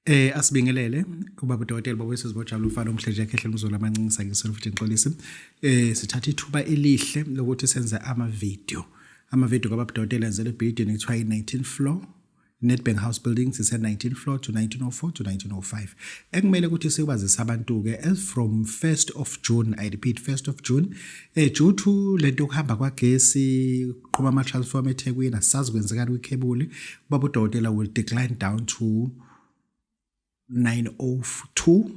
Asibingelele ubaba uDokotela Bobese Sibojabula umfana omhleje ekhehle umzolo amancinisa ngiselo futhi ngixolisi. Sithatha ithuba elihle lokuthi senze ama-video kababa uDokotela enzele building ekuthiwa i-19th floor Nedbank House Building sise 19th floor to 1904 to 1905. Ekumele ukuthi sikwazisa abantu ke as from 1st of June, I repeat 1st of June, due to lento kuhamba kwagesi qhuma ama transformer eThekwini asazi kwenzekani kwikhebuli, ubaba uDokotela will decline down to 902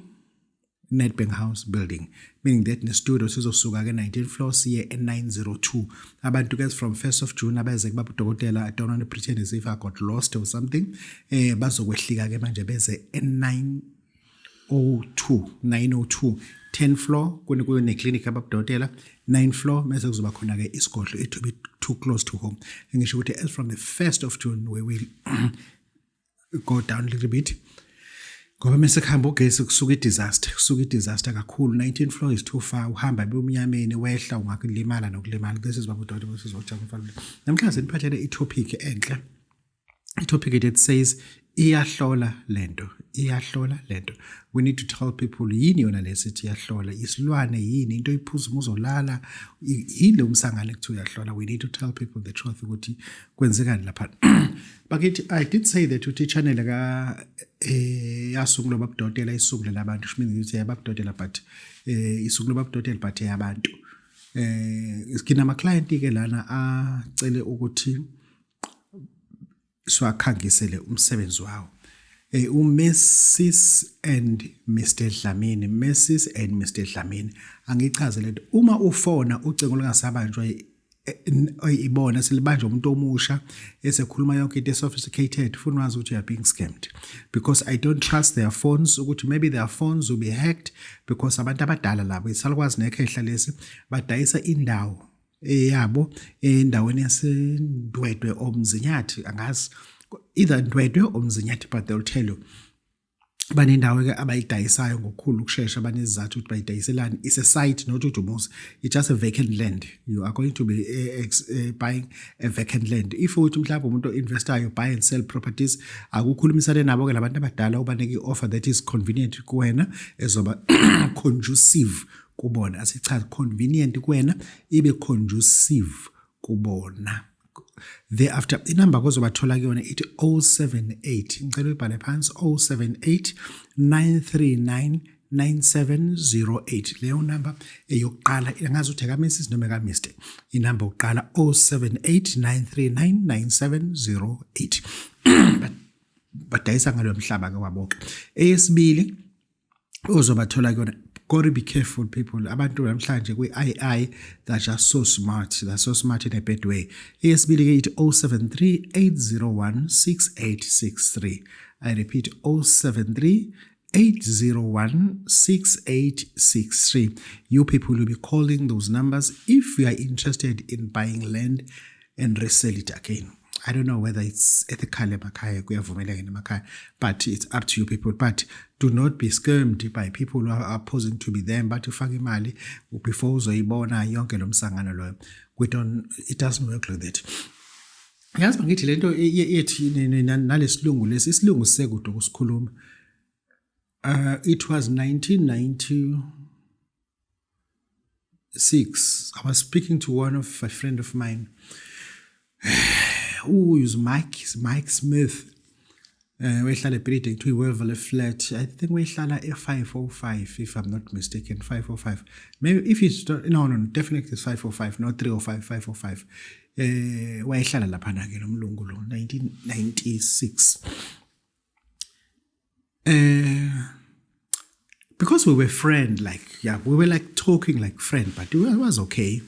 Nedbank House Building, meaning that in the studio sizosuka ke 19th floor siye e902. Abantu ke from 1st of June abeze kubaba uDokotela, I don't want to pretend as if I got lost or something, bazokwehlika ke manje beze e902 10th floor kune clinic kababa uDokotela, 9th floor mase kuzoba khona ke isigodlo it to be too close to home. Ngisho ukuthi as from the 1st of June we will go down a little bit. Ngoba mase kuhamba ugesi kusuka i-disaster kakhulu. 19th floor is too far, uhamba ebumnyameni wehla ungakulimala nokulimala. This is what uDokotela sizojabula. Namhlanje siphathele i-topic enhle. I-topic that says iyahlola lento. We need to tell people yini yona lesithi iyahlola, isilwane yini into iphuza uzolala, yini umsangane ekuthiwa uyahlola. We need to tell people the truth ukuthi kwenzekani lapha. But I did say that uthi channel ka yasungulwa baba uDokotela isungule abantu, which means ukuthi baba uDokotela but isungulwa baba uDokotela but yabantu. Sikina client ke lana acele ukuthi swakhangisele umsebenzi wawo. Mrs and Mr Dlamini, Mrs and Mr Dlamini, angichaze lento uma ufona ucingo lingasabanjwa ibona selibanjwa umuntu omusha esekhuluma yonke into sophisticated, funa wazi ukuthi you are being scammed, because I don't trust their phones ukuthi maybe their phones will be hacked, because abantu abadala labo isalukwazi nekhehla lesi badayisa indawo yabo endaweni yaseNdwedwe oMzinyathi, angazi either Ndwedwe or Mzinyathi, but they'll tell you banendawo ke abayidayisayo ngokukhulu ukusheshsha banezizathu ukuthi bayidayiselani. It's a site, not udumuzi, it's just a vacant land. You are going to be buying a vacant land. If uthi mhlawumbe umuntu investor you buy and sell properties, akukhulumisane nabo ke labantu abadala ubanike offer that is convenient kuwena, ezoba conducive kubona. Asichaza convenient kuwena ibe conducive kubona. Thereafter inamba kozobathola kuyona ithi 078, ngicela uyibhale phansi, 078 939 9708. Leyo number eyokuqala engazi ukuthi ka Mrs noma ka Mr, inamba yokuqala 078 939 9708. Badayisa ngalo mhlaba ke wabonke. Eyesibili ozobathola kuyona, gotta be careful people, abantu namhlanje kwi-AI they're just so smart, they're so smart in a bad way. Eyesibili ke ithi 073 801 6863. I repeat 073 801 6863. You people will be calling those numbers if you are interested in buying land and resell it again. I don't know whether it's ethical emakhaya kuyavumeleka emakhaya, but it's up to you people. But do not be scammed by people who are posing to be them, but ufake imali before uzoyibona yonke lo msangano loyo. It doesn't work like that. Yazi bangithi lento ethi nalesilungu lesi, isilungu sekude ukusikhuluma. It was 1996. I was speaking to a friend of mine who is Mike Smith. Wehlala ebuilding to Werville flat. I think wehlala e505 if I'm not mistaken, 505. Maybe if it's no, definitely it's 505, not 305, 505. Wehlala lapha ke lo mlungu lo 1996. Because we were friends, we were like talking like friends, but it was okay.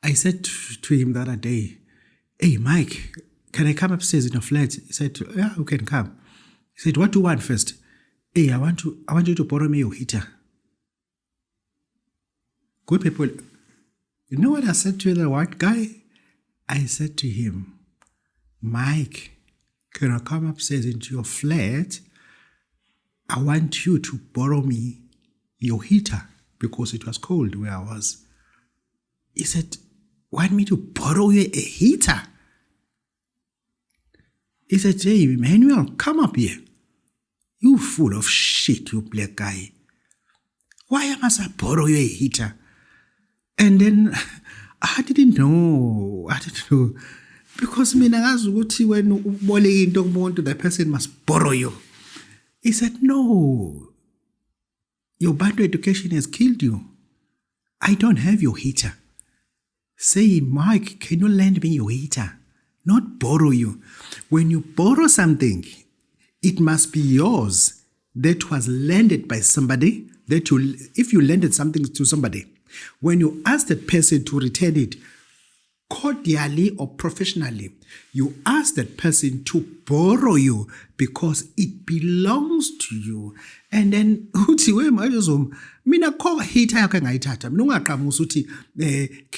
I said to him the other day, "Hey Mike, can I come upstairs in your flat?" He said, "Yeah, you can come." He said, "What do you want first?" "Hey, I want you to borrow me your heater." Good people, you know what I said to the white guy? I said to him, "Mike, can I come upstairs into your flat? I want you to borrow me your heater because it was cold where I was." He said, "Want me to borrow you a heater?" He said, "Hey, Emmanuel, come up here." You full of shit, you black guy. Why must I borrow you a heater? And then I didn't know. Because mina ngazi ukuthi when uboleka into kumuntu, the person must borrow you. He said, no. Your bad education has killed you. I don't have your heater. Say, Mike, can you lend me your heater? Not borrow you. When you borrow something, it must be yours. That was lended by somebody. If you lended something to somebody, when you ask that person to return it, cordially or professionally, you ask that person to borrow you because it belongs to you. And then uthi we manje mina kho heater yakho engayithatha mina ungaqhamusa uthi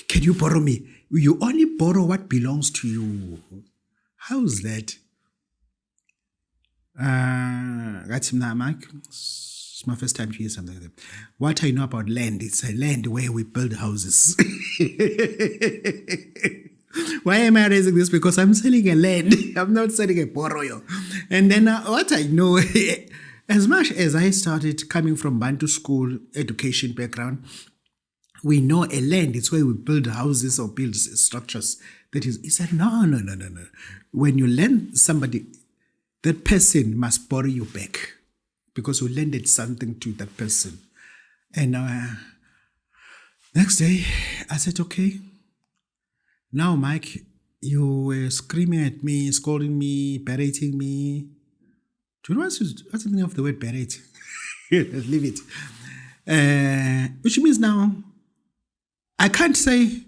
can you borrow me? You only borrow what belongs to you. How's that? Gathi mina Mike, it's my first time to hear something like that. What I know about land, it's a land where we build houses. Why am I raising this? Because I'm selling a land. I'm not selling a borrow. And then what I know, as much as I started coming from Bantu school education background, we know a land, it's where we build houses or build structures. That is, he said, no. When you lend somebody, that person must borrow you back because you lended something to that person. And next day, I said, okay. Now, Mike, you were screaming at me, scolding me, berating me. Do you know what's the meaning of the word berate? Let's leave it. Which means now, I can't say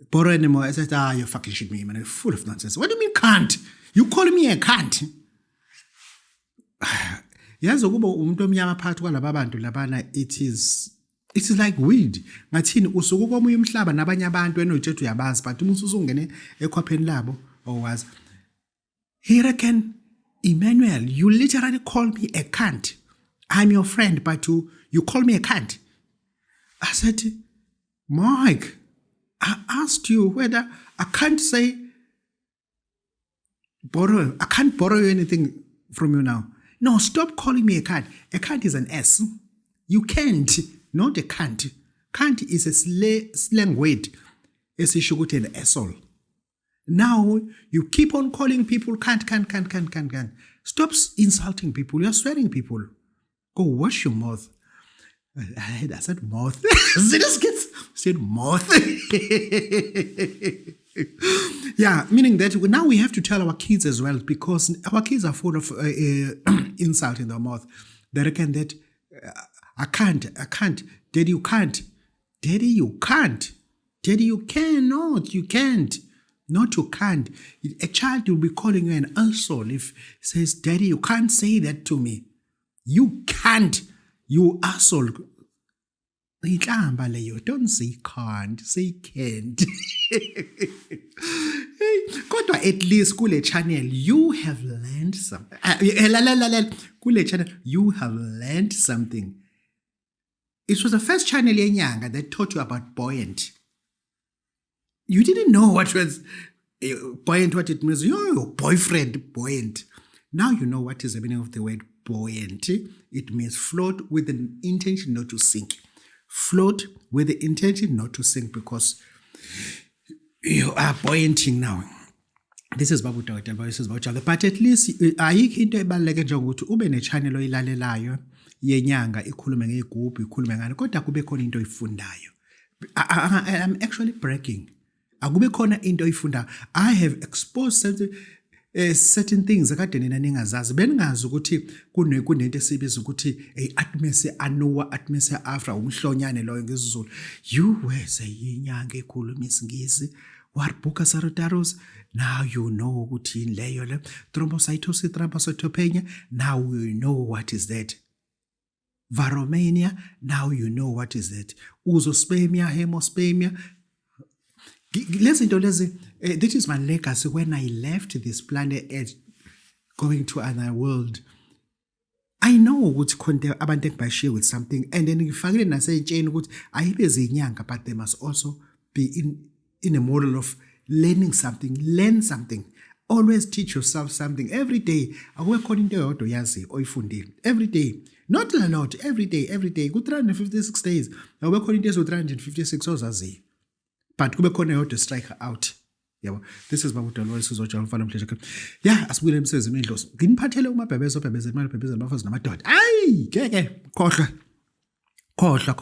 borrow anymore. I said, you fucking shit me, man. You're full of nonsense. What do you mean can't? You calling me a can't? Yazi ukuba umuntu omnyama phakathi kwalaba bantu labana, it is like weed. Ngathini usuku komunye umhlaba nabanye abantu enotshethu uyabazi but umuntu usungene ekhwapheni labo owazi. He reckon, Emmanuel, you literally call me a cunt. I'm your friend, but you call me a cunt. I said, Mike, I asked you whether I can't say borrow. I can't borrow you anything from you now. No, stop calling me a cunt. A cunt is an S. You can't, not a cunt. Cunt is a slang word. It's a sugar and asshole. Now you keep on calling people can't. Stop insulting people. You're swearing people. Go wash your mouth. I said mouth. This kids said mouth. Yeah, meaning that now we have to tell our kids as well, because our kids are full of insult in their mouth. They reckon that I can't. Daddy, you can't. Daddy, you can't. Daddy, you cannot. You can't. Not you can't. A child will be calling you an asshole if he says, Daddy, you can't say that to me. You can't. You asshole. Don't say can't, say can't. Kodwa at least kule channel you have learned something. Kule channel you have learned something. It was the first channel yenyanga that taught you about buoyant. You didn't know what was buoyant, what it means. Your boyfriend, buoyant. Now you know what is the meaning of the word buoyant. It means float with an intention not to sink. Float with the intention not to sink because you are buoyanting now. This is Babu Dr. This is Babu. But at least ayikho into ebaluleke njengokuthi ube ne-channel oyilalelayo yenyanga ikhulume ngegubhu ikhulume ngani kodwa kube khona into oyifundayo. I'm actually bragging. Akube khona into oyifundayo. I have exposed certain things akade nina ningazazi beningazi ukuthi kunento esibiza ukuthi atmosphere anowa atmosphere after umhlonyane loyo ngesizulu. You were inyanga ekhuluma isingisi warbuka sarotaros. Now you know ukuthi leyo le thrombocytosis thrombocytopenia. Now you know what is that. Varomania. Now you know what is that. Uzospemia, hemospemia. Listen, this is my legacy when I left this planet Earth going to another world. I know ukuthi khona abantu engibashiye with something, and then ngifakile nasentsheni ukuthi ayibe zinyanga, but they must also be in a model of learning something. Learn something. Always teach yourself something every day. Akube khona into eyodwa yazi oyifundile every day. Not a lot, every day. Ku 356 days. Akube khona into ezo 356 ozaziyo. But kube khona eyodwa strike out. Yabo. This is Babu Dolores Sizojala Mfana Mhlehle. Yeah, asibuyele emsebenzini endlosi. Nginiphathele umabhebhezo imali abafazi namadoda. Ayi, ngeke khohlwa. Khohlwa.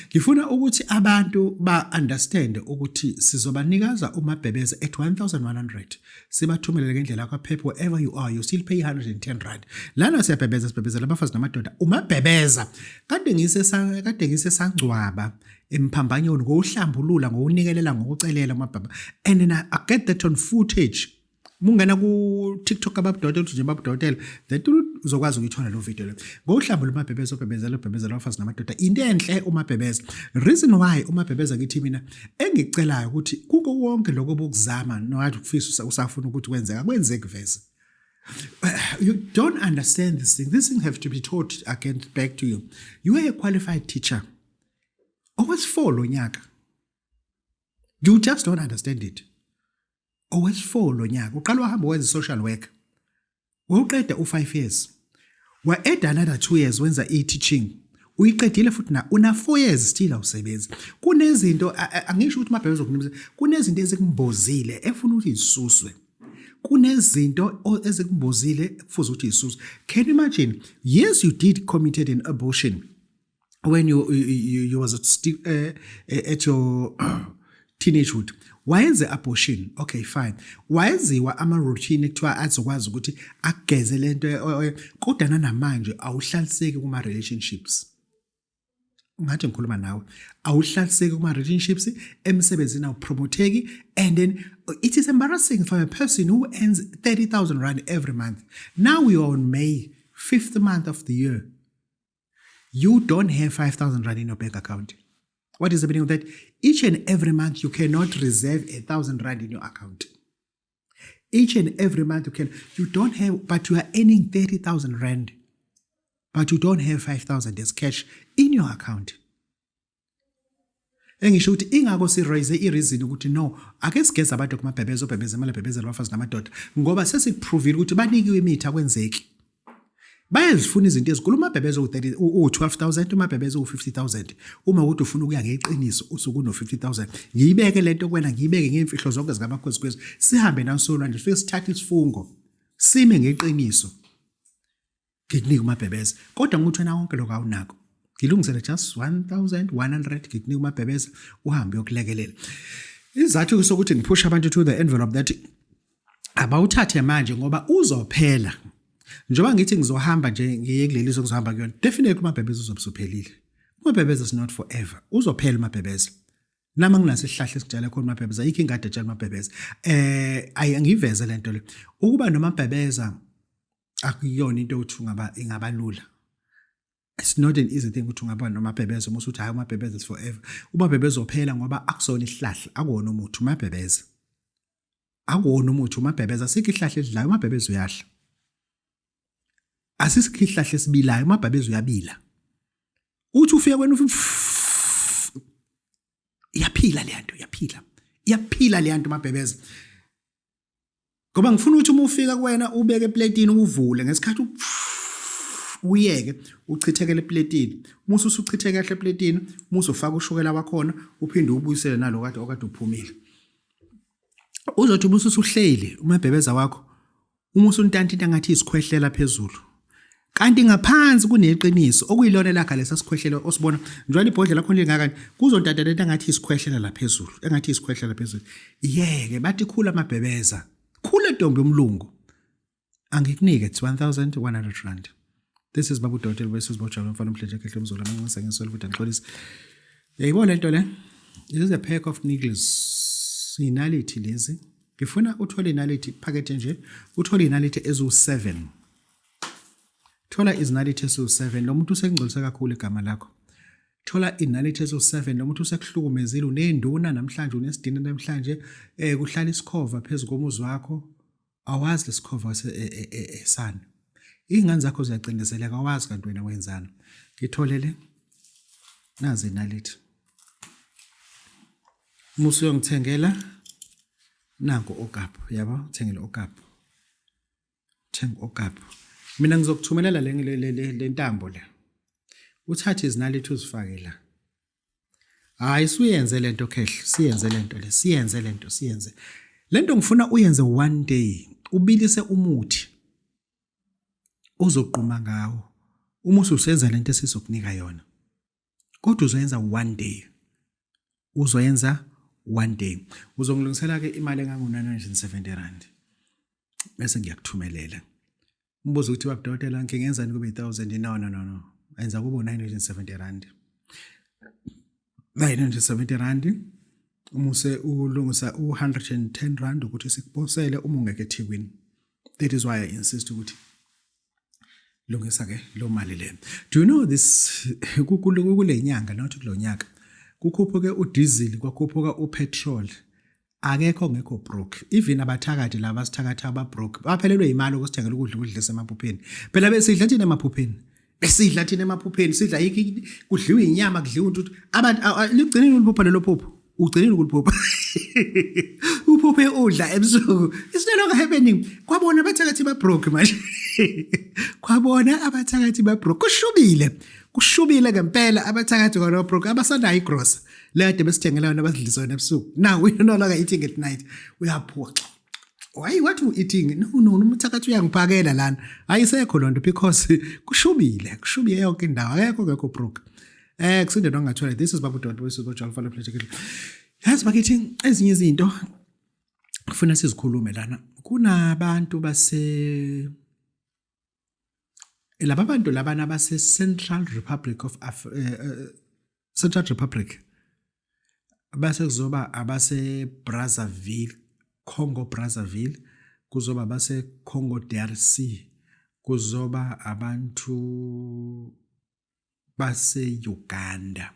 Ngifuna ukuthi abantu ba-understand ukuthi sizobanikaza umabhebeza at 1,100. Sibathumelele ngendlela kwaphepha wherever you are, you still pay 110 rand. Lana sibhebhezela abafazi namadoda. Umabhebeza kade ngisesangcwaba emphambanyoni ngohlambulula ngokunikelela ngokucelela umabhaba. And then I get that on footage. Mungena ku TikTok ababudoda uthi nje ababudoda that uzokwazi ukuyithola lo video lo ngohlamba lumabhebeza obhebeza abafazi namadoda into enhle umabhebeza reason why umabhebeza kithi mina engicelayo ukuthi kuko wonke lokho bokuzama nowathi ukufisa usafuna ukuthi kwenzeke vese you don't understand this thing have to be taught again back to you. You are a qualified teacher always follow nyaka, you just don't understand it. Always follow nyaka uqala wahamba wenza social work uqeda u5 years wa add another 2 years wenza teaching uyiqedile futhi na una 4 years still awusebenzi. Kunezinto angisho ukuthi mabhebeza zokunimisa kunezinto ezikumbozile efuna ukuthi isuswe, kunezinto ezikumbozile kufuze ukuthi isuswe. Can you imagine? Yes, you did committed an abortion when you was at your teenagehood. Wayenze abortion, okay fine. Wayenziwa ama-routine ekuthiwa azokwazi ukuthi akugeze lento kodwa namanje awuhlaliseki kuma-relationships. Ngathi ngikhuluma nawe awuhlaliseki kuma-relationships, emsebenzini awupromoteki, and then it is embarrassing for a person who earns 30,000 rand every month. Now we are on May, 5th month of the year. You don't have 5,000 rand in your bank account. What is the meaning of that? Each and every month you cannot reserve 1,000 rand in your account. Each and every month you don't have, but you are earning 30,000 rand. But you don't have 5,000 as cash in your account. Engisho ukuthi ingako si raise reason ukuthi no, ake sigeza abantu kumabhebeza imali abafazi namadoda ngoba sesiprovile ukuthi banikiwe imithi akwenzeki. Bayazifuna izinto ezikhulu umabhebeza u12,000 umabhebeza u50,000 uma ukuthi ufuna ukuya ngeqiniso usuku no50,000 ngiyibeke lento kwena ngiyibeke ngeimfihlo zonke zikamakhosi sihambe naso nje sifike sithathe isifungo sime ngeqiniso ngikunika umabhebeza kodwa nguthena konke lokho awunako ngilungisele just 1,100 ngikunika umabhebeza uhambe yokulekelela. Izathu sokuthi ngiphusha abantu to the envelope that abawuthathe manje ngoba uzophela. Njoba ngithi ngizohamba nje ngiye kuleliso ngizohamba kuyona definitely umabhebeza uzobusuphelile. Umabhebeza is not forever, uzophela umabhebeza. Nama nginaso isihlahla esijala khona umabhebeza ayikho ingadi etshala umabhebeza. Angiveze lento le ukuba nomabhebeza akuyona into uthi ingaba lula. It's not an easy thing ukuthi ungaba nomabhebeza uma usuthi hayi umabhebeza is forever. Umabhebeza uzophela ngoba akusona isihlahla akuwona umuthi umabhebeza. Akuwona umuthi umabhebeza sikho ihlahla edlayo umabhebeza uyahla. Asisikho ihlahla esibilayo umabhebeza uyabila. Uthi ufika kwena yaphila le nto yaphila le nto umabhebeza. Ngoba ngifuna ukuthi uma ufika kuwena ubeke eplatini uvule ngesikhathi uyeke uchithekele eplatini. Musu usuchitheke kahle eplatini, musu ufaka ushukela wakhona uphinde ubuyisele nalo okade uphumile. Uzothi musu usuhleli umabhebeza wakho umusu untanti into ngathi isikhwehlela phezulu. Kanti ngaphansi kuneqiniso okuyilona lakha lesa sikhwehlela osibona njalo ibhodlela lakho lingakani kuzontanta lento ngathi isikhwehlela la phezulu engathi isikhwehlela phezulu. Yeke bathi khula amabhebeza khula ntombi yomlungu angikunike 1,100 rand. This is Babu Dolores Sizojala Mfana Mhlehle kahle umzola mangisengisole futhi ngixolisa. Yayibona lento le this is a pack of needles inality lezi ngifuna uthole inality phakethe nje uthole inality ezu7. Thola izinality ezu7 lo muntu usengcolisa kakhulu igama lakho. Thola inality ezu7 lo muntu usekuhlukumezile unenduna namhlanje unesidina namhlanje kuhlala isikhova phezulu komuzi wakho awazi lesikhova esana. Ingane zakho ziyacindezeleka awazi kanti wena wenzana. Ngitholele nazi inality. Musu yongithengela nanko okapu yabo thengile okapu thenga okapu mina ngizokuthumelela le ntambo le uthathe izinalithi uzifake la hayi siyenze lento khehla siyenze lento ngifuna uyenze one day ubilise umuthi uzoqhuma ngawo uma ususenza lento esizokunika yona kodwa uzoyenza one day uzongilungisela ke imali engango 970 rand bese ngiyakuthumelela umbuzo ukuthi babudokotela ngingenzani kube 1000 no enza kube 970 rand 970 rand umuse ulungisa u110 rand ukuthi sikuphosele uma ungeke eThekwini. That is why I insist ukuthi lungisa ke lo mali le. Do you know this kule nyanga not kulonyaka kukhuphuke udiesel kwakhuphuka upetrol akekho ngekho broke even abathakathi laba sithakatha aba broke baphelelwe imali ukusithengela ukudla esemaphupheni phela besidla thina emaphupheni sidla yiki kudliwa inyama kudliwa untuthu abantu ligcinile uliphupha lelo phupho ugcinile ukuliphupha uphuphe udla ebusuku it's no longer happening kwabona abathakathi ba broke manje kwabona abathakathi ba broke kushubile ngempela abathakathi kwa broke abasanayo igross le kade besithengela yona abasidliswa ebusuku now we no longer eating at night uyaphuka why what you eating no umthakathi uyangiphakela lana ayisekho lonto because kushubile yonke indawo akekho ngekho broke kusinde nongathola this is babu dot wesibotshwa follow politically yazi bakithi ezinye izinto ufuna sizikhulume lana kunabantu laba bantu labana base Central Republic base kuzoba abase Brazzaville Congo Brazzaville kuzoba base Congo DRC kuzoba abantu base Uganda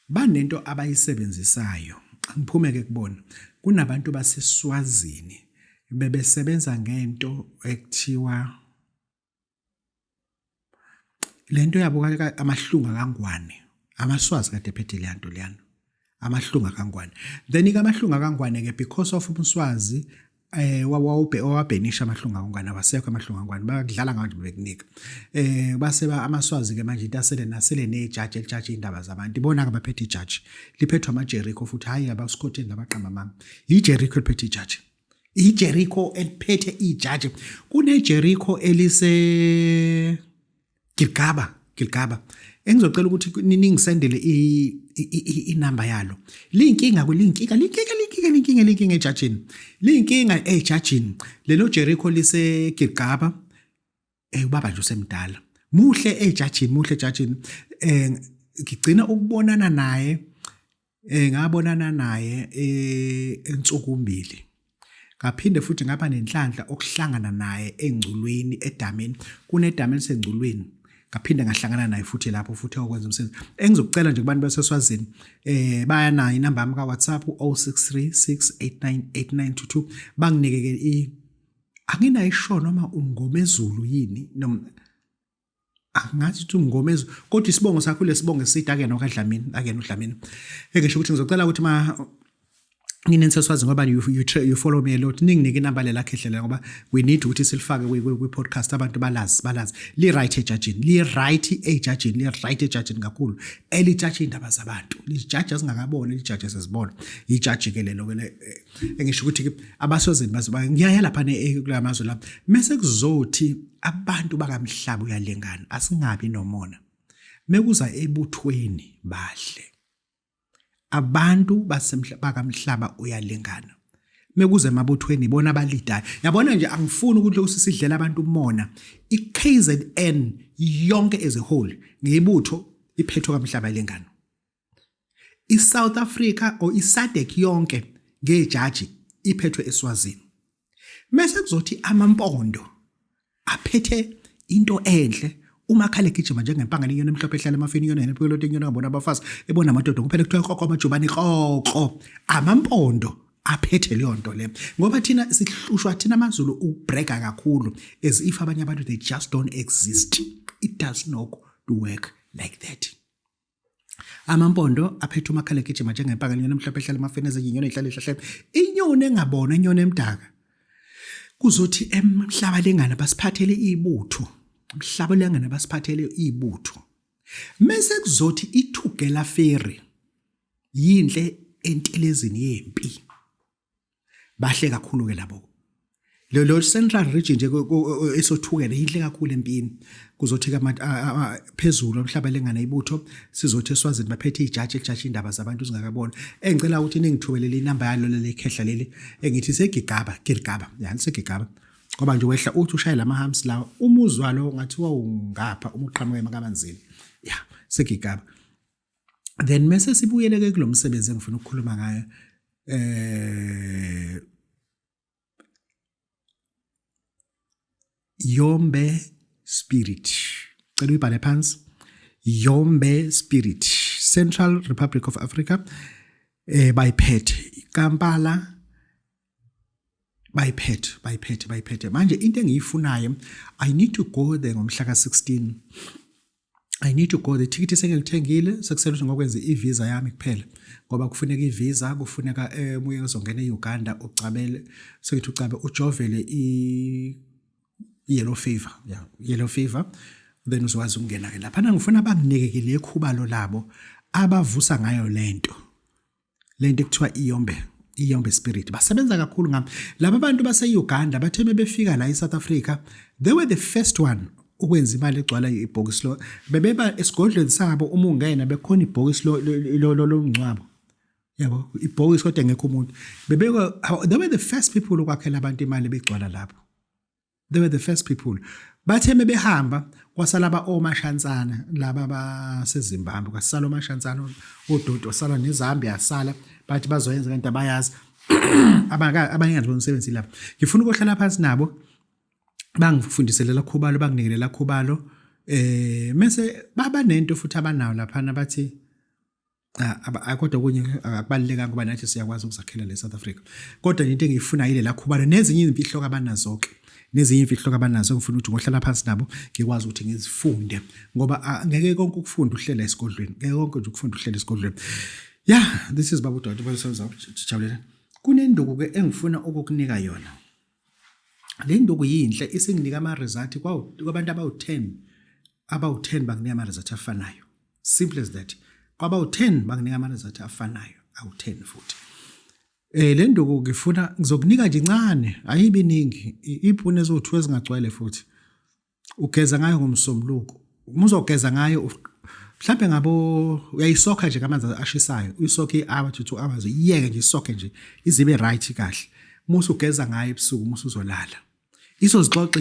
banento abayisebenzisayo ngiphume ke kubona kunabantu base Swazini bebesebenza ngento ekuthiwa lento yabo amahlunga kangwane amaswazi kade ephethe lento leyana amahlunga kangwane then amahlunga kangwane ke because of umswazi wawabhenisha amahlunga kangwane abasekho amahlunga kangwane bakudlala ngathi bekunika base amaswazi ke manje into asele nejudge elijaji indaba zabantu ibona ke baphethe ijudge liphethwe amaJericho futhi hayi abaskhotheni labaqamba mama iJericho eliphethe ijudge iJericho eliphethe ijudge kuneJericho elise Gilgaba engizocela ukuthi ningisendele inamba yalo linkinga ejudgini linkinga ejudgini lelo Jericho lise Gilgaba ubaba nje usemdala muhle ejudgini ngigcina ukubonana naye ngabonana naye ensuku mbili ngaphinde futhi ngaba nenhlanhla okuhlangana naye engculweni edameni kunedameni sengculweni ngaphinde ngahlangana naye futhi lapho futhi okwenza umsebenzi engizokucela nje kubantu baseswazini baya nayo inamba yami ka WhatsApp 0636898922 banginike ke anginayisho noma umngomezulu yini noma angathi ukuthi umngomezulu kodwa isibongo sakho lesibongo eside akena uDlamini ngisho ukuthi ngizocela ukuthi nginenseswazi ngoba you follow me a lot ninginike inamba lela khehlela ngoba we need ukuthi silifake kwi podcast abantu balazi li right ejudging kakhulu elijudge indaba zabantu lijudge singakabona lijudge sesibona ijudge ke lelo engisho ukuthi abasozini bazoba ngiyaya lapha kulamazwe lapha mase kuzothi abantu bakamhlaba uyalengana asingabi nomona mekuza ebuthweni bahle abantu bakamhlaba uyalingana mekuze emabuthweni bona abalidayo yabona nje angifuni ukuthi usisidlela abantu umona iKZN yonke as a whole ngiyibutho iphethwe kamhlaba ilingana iSouth Africa or iSADC yonke ngejaji iphethwe eSwazini mase kuzothi amampondo aphethe into enhle umakhala egijima njengempanga lenyoni emhlophe ehlala emafini yona nepholoto inyoni ngabona abafazi ebona amadoda kuphela kuthiwa iqoqo amajubani iqoqo amampondo aphethe leyo nto le ngoba thina sihlushwa thina amaZulu ubreaka kakhulu as if abanye abantu they just don't exist it does not work like that Amampondo aphethe umakhala egijima njengempaka inyoni emhlophe ehlala emafeneza inyoni ehlala ehlahleni inyoni engabona inyoni emdaka kuzothi emhlaba lengane basiphathele ibutho umhlaba lengane basiphathele ibutho mase kuzothi ithugela ferry yinhle entelezini yempi bahle kakhulu ke labo lo central region nje esothukela yinhle kakhulu empini kuzothi phezulu omhlaba lengane ibutho sizothi eswazini baphethe ijaji elijaji indaba zabantu singakabona engicela ukuthi ningithubelele inamba yalo lekhehla leli engithi segigaba yani segigaba ngoba nje wehla uthi ushaya lamahams lawa umuzwa lo ngathiwa ungapha umuqhamuke emakabanzini ya segigaba then mase sibuyele ke kulomsebenzi engifuna ukukhuluma ngayo Yombe Spirit. Cela uyibhale phansi. Yombe Spirit. Central Republic of Africa. By Pet. Kampala. By Pet. Manje into engiyifunayo, I need to go there ngomhla ka-16. I need to go there. Ticket sengilithengile sekusele ukuthi ngokwenza i-visa yami kuphela. Ngoba kufuneka i-visa, kufuneka uye uzongena e-Uganda ucabele. Sekithi ucabe ujovele yellow fever then uzokwazi ukungena ke lapha ngifuna banginike le khubalo labo abavusa ngayo lento ekuthiwa iyombe spirit basebenza kakhulu ngami laba bantu base-Uganda batheme befika la eSouth Africa they were the first one ukwenza imali egcwala ibhokisi lo bebeba esigodlweni sabo uma ungena bekhona ibhokisi lo ngcwabo yabo ibhokisi kodwa ngekho umuntu they were the first people ukwakhela abantu imali begcwala lapho. They were the first people. Batheme behamba kwasala omashantsana laba baseZimbabwe kwasala omashantsana ododo sala neZambia sala bathi bazoyenza kanti abayazi abanye umsebenzi lapha. Ngifuna ukuhlala phansi nabo bangifundisele la khubalo banginikele la khubalo mase baba nento futhi abanayo lapha bathi kodwa kunye akubalulekanga ngoba nathi siyakwazi ukuzakhela le South Africa. Kodwa into engiyifuna yile la khubalo nezinye izimfihlo abanazo ke. Nezinye imfihlo abanazo ngifuna ukuthi ngohlala phansi nabo ngikwazi ukuthi ngizifunde ngoba ngeke konke ukufunda uhlela esigodlweni ngeke konke nje ukufunda uhlela esigodlweni yeah this is Babu Dodi basejabulela kunenduku ke engifuna ukukunika yona le nduku yinhle isinginika ama result kwabantu abawu10 banginika ama result afanayo simple as that kwabawu10 banginika ama result afanayo awu10 futhi le nduku ngifuna ngizokunika nje incane ayibi ningi ipune ezo2 ezingagcwele futhi ugeza ngayo ngomsombuluko umuzogeza ngayo mhlambe ngabo uyayisokha nje ngamanzi ashisayo uyisokhe i-hour to 2 hours iyeke nje isokhe nje izibe right kahle musu ugeza ngayo ebusuku musu uzolala izozixoxa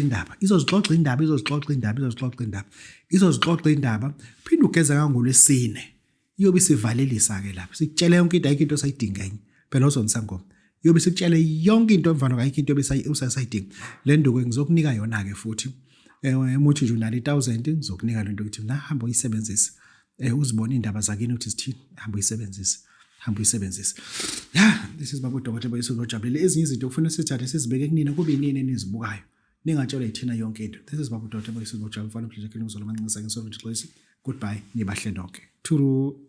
indaba phinde ugeza ngayo ngolwesine iyobe isivalelisa ke lapha sikutshela yonke into sayidingenye phela uzonsangoma yobe sikutshela yonke into emvana kayikho into usasayidinga le nduku ngizokunika yona ke futhi umuthi nje unali 1000 ngizokunika lento ukuthi na hamba uyisebenzise uzibona indaba zakini ukuthi sithini hamba uyisebenzise yeah this is Babu Dodi bayisojabulele ezinye izinto kufanele sithathe sizibeke kunina kube inini enizibukayo ningatshela ithina yonke into this is Babu Dodi bayisojabulele mfana pleasure ke ngizolo mancinisa ngesokuthi goodbye nibahle nonke thuru